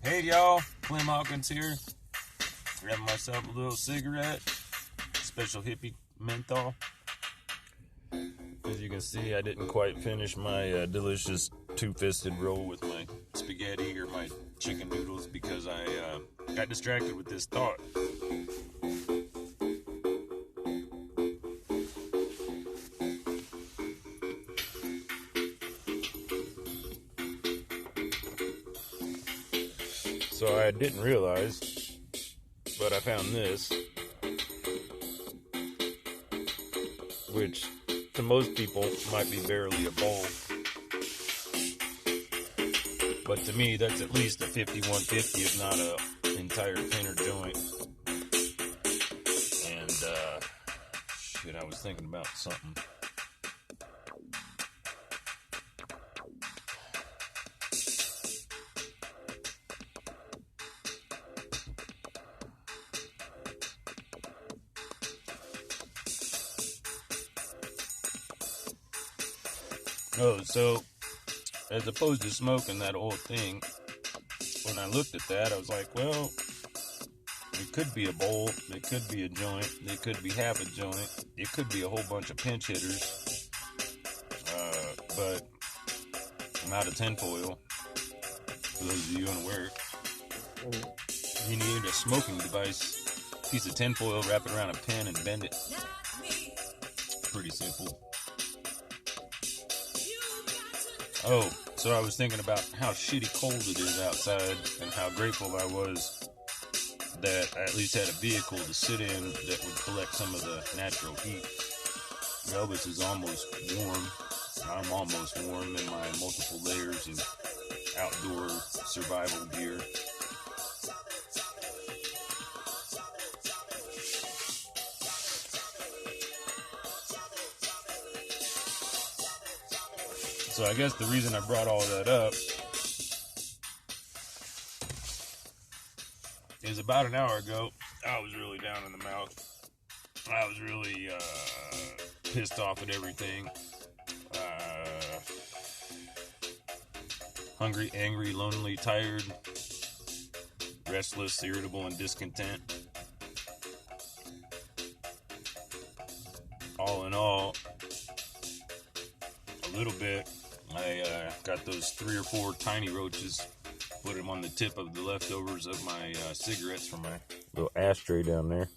Hey y'all, Clem Hawkins here. Grabbing myself a little cigarette, special hippie menthol. As you can see, I didn't quite finish my delicious two-fisted roll with my spaghetti or my chicken noodles because I got distracted with this thought. So I didn't realize, but I found this, which to most people might be barely a bowl, but to me that's at least a 5150, if not a entire tenor joint. And shit, I was thinking about something. Oh, so as opposed to smoking that whole thing, when I looked at that, I was like, well, it could be a bowl, it could be a joint, it could be half a joint, it could be a whole bunch of pinch hitters, but not a tinfoil. For those of you unaware, you need a smoking device, piece of tinfoil, wrap it around a pin and bend it. Pretty simple. Oh, so I was thinking about how shitty cold it is outside and how grateful I was that I at least had a vehicle to sit in that would collect some of the natural heat. Elvis is almost warm. I'm almost warm in my multiple layers of outdoor survival gear. So I guess the reason I brought all that up is about an hour ago, I was really down in the mouth. I was really pissed off at everything. Hungry, angry, lonely, tired, restless, irritable, and discontent. All in all, a little bit. I got those 3 or 4 tiny roaches, put them on the tip of the leftovers of my cigarettes from my little ashtray down there.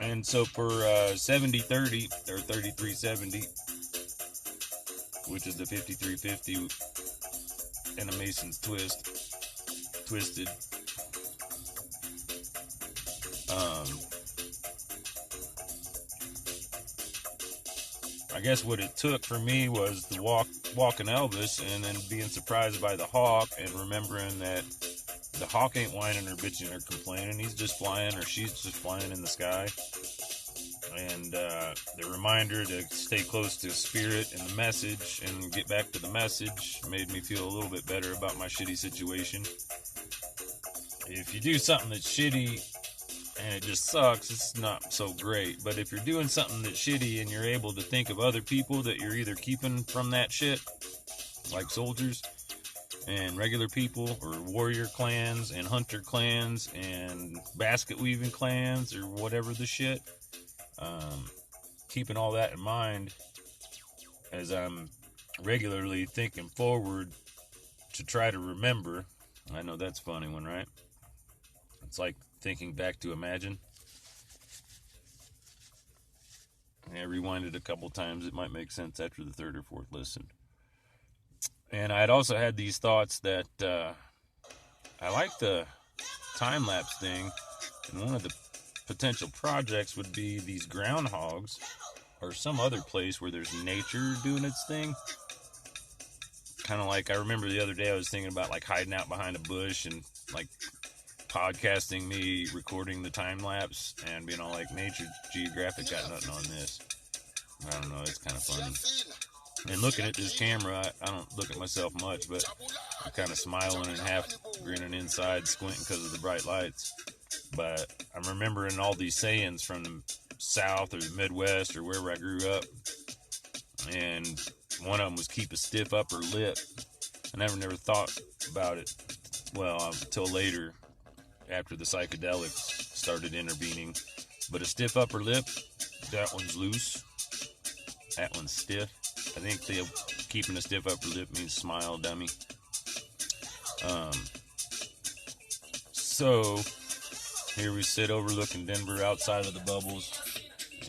And so for 70-30, or 33-70, which is the 5350 and a Mason's twisted, I guess what it took for me was the walking Elvis and then being surprised by the hawk and remembering that the hawk ain't whining or bitching or complaining. He's just flying, or she's just flying in the sky. And the reminder to stay close to spirit and the message and get back to the message made me feel a little bit better about my shitty situation. If you do something that's shitty and it just sucks, it's not so great. But if you're doing something that's shitty and you're able to think of other people that you're either keeping from that shit, like soldiers and regular people, or warrior clans and hunter clans and basket weaving clans, or whatever the shit, keeping all that in mind as I'm regularly thinking forward to try to remember. I know that's a funny one, right? It's like thinking back to imagine. I rewind it a couple times. It might make sense after the 3rd or 4th listen. And I had also had these thoughts that I like the time-lapse thing, and one of the potential projects would be these groundhogs or some other place where there's nature doing its thing. Kind of like, I remember the other day I was thinking about like hiding out behind a bush and like podcasting me recording the time lapse and being all like, Nature Geographic got nothing on this. I don't know, it's kind of funny. And looking at this camera, I don't look at myself much, but I'm kind of smiling and half grinning inside, squinting because of the bright lights. But I'm remembering all these sayings from the South or the Midwest or wherever I grew up, and one of them was keep a stiff upper lip. I never thought about it, well, until later, after the psychedelics started intervening. But a stiff upper lip, that one's loose. That one's stiff. I think keeping a stiff upper lip means smile, dummy. So here we sit overlooking Denver outside of the bubbles.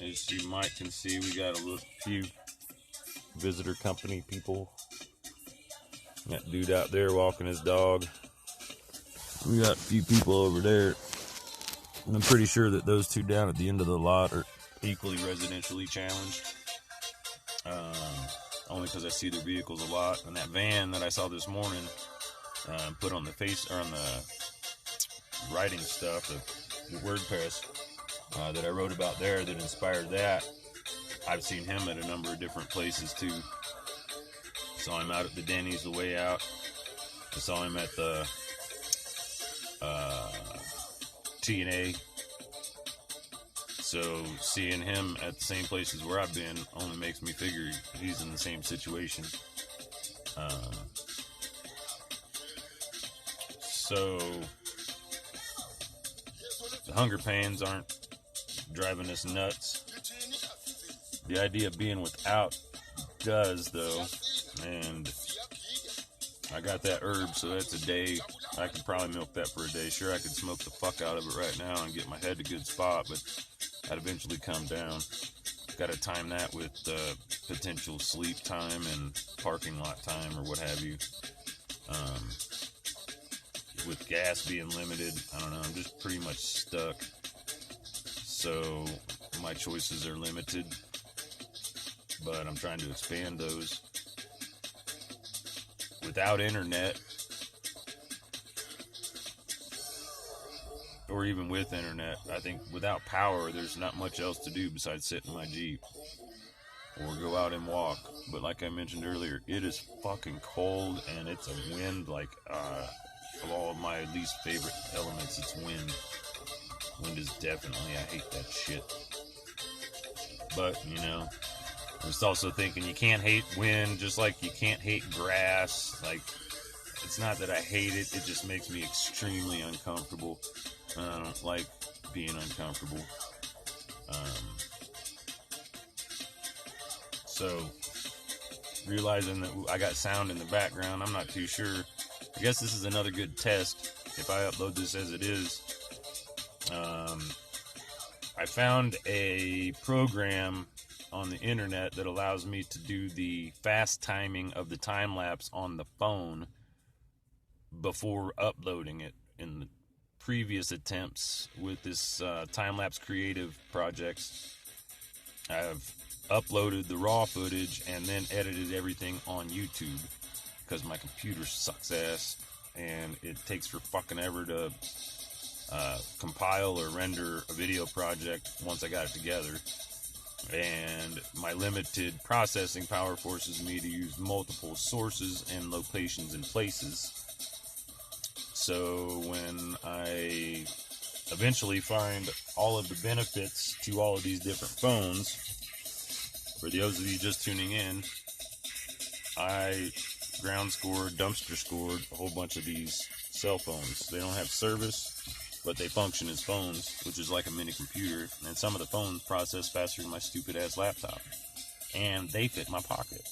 As you might can see, we got a few visitor company people. That dude out there walking his dog. We got a few people over there. And I'm pretty sure that those two down at the end of the lot are equally residentially challenged. Only because I see their vehicles a lot. And that van that I saw this morning, put on the on the writing stuff, the WordPress that I wrote about there that inspired that. I've seen him at a number of different places too. Saw him out at the Denny's the way out. I saw him at the T&A. So seeing him at the same places where I've been only makes me figure he's in the same situation. So the hunger pains aren't driving us nuts. The idea of being without does, though. And I got that herb, so that's a day. I could probably milk that for a day. Sure, I could smoke the fuck out of it right now and get my head to a good spot, but I'd eventually come down. Got to time that with potential sleep time and parking lot time or what have you. With gas being limited, I don't know, I'm just pretty much stuck. So my choices are limited, but I'm trying to expand those. Without internet, or even with internet, I think without power, there's not much else to do besides sit in my Jeep or go out and walk. But like I mentioned earlier, it is fucking cold and it's a wind. Like, of all of my least favorite elements, it's wind. Wind is definitely, I hate that shit. But, you know, I'm just also thinking you can't hate wind just like you can't hate grass. Like, it's not that I hate it, it just makes me extremely uncomfortable. I don't like being uncomfortable. So, realizing that I got sound in the background, I'm not too sure. I guess this is another good test. If I upload this as it is, I found a program on the internet that allows me to do the fast timing of the time lapse on the phone before uploading it. In the previous attempts with this time-lapse creative projects, I've uploaded the raw footage and then edited everything on YouTube because my computer sucks ass and it takes for fucking ever to compile or render a video project once I got it together. And my limited processing power forces me to use multiple sources and locations and places. So when I eventually find all of the benefits to all of these different phones, for those of you just tuning in, I ground scored, dumpster scored a whole bunch of these cell phones. They don't have service, but they function as phones, which is like a mini computer. And some of the phones process faster than my stupid ass laptop. And they fit my pocket.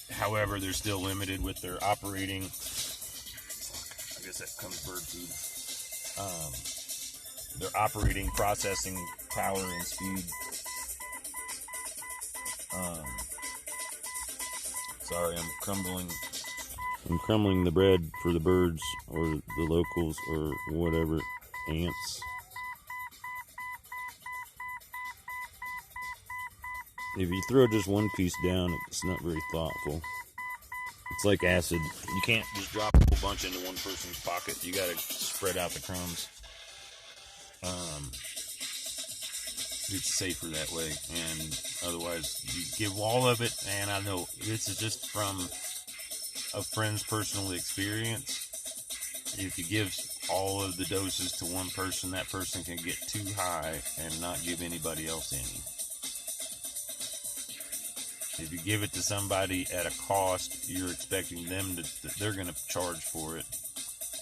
However, they're still limited with their operating. I guess that comes bird food. Their operating, processing power and speed. Sorry, I'm crumbling the bread for the birds or the locals or whatever, ants. If you throw just one piece down, it's not very thoughtful. It's like acid. You can't just drop a whole bunch into one person's pocket. You gotta spread out the crumbs. It's safer that way, and otherwise you give all of it. And I know this is just from a friend's personal experience. If you give all of the doses to one person, that person can get too high and not give anybody else any. If you give it to somebody at a cost, you're expecting them to, they're going to charge for it.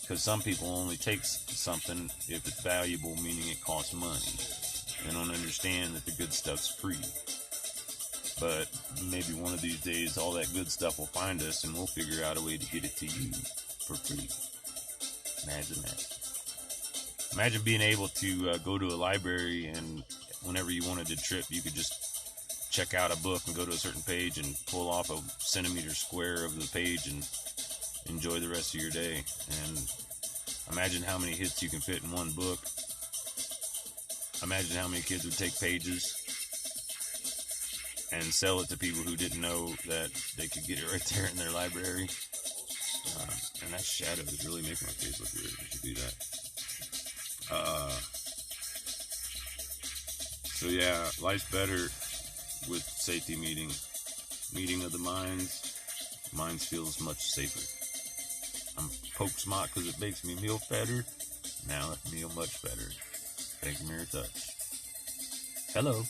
Because some people only take something if it's valuable, meaning it costs money. They don't understand that the good stuff's free. But maybe one of these days, all that good stuff will find us, and we'll figure out a way to get it to you for free. Imagine that. Imagine being able to go to a library, and whenever you wanted to trip, you could just check out a book and go to a certain page and pull off a centimeter square of the page and enjoy the rest of your day. And imagine how many hits you can fit in one book. Imagine how many kids would take pages and sell it to people who didn't know that they could get it right there in their library. And that shadow is really making my face look weird. I should do that. So yeah, life's better with safety meeting of the minds. Minds feels much safer. I'm poke Smot because it makes me meal better. Now I feel much better. Thank you, Mirror Touch. Hello.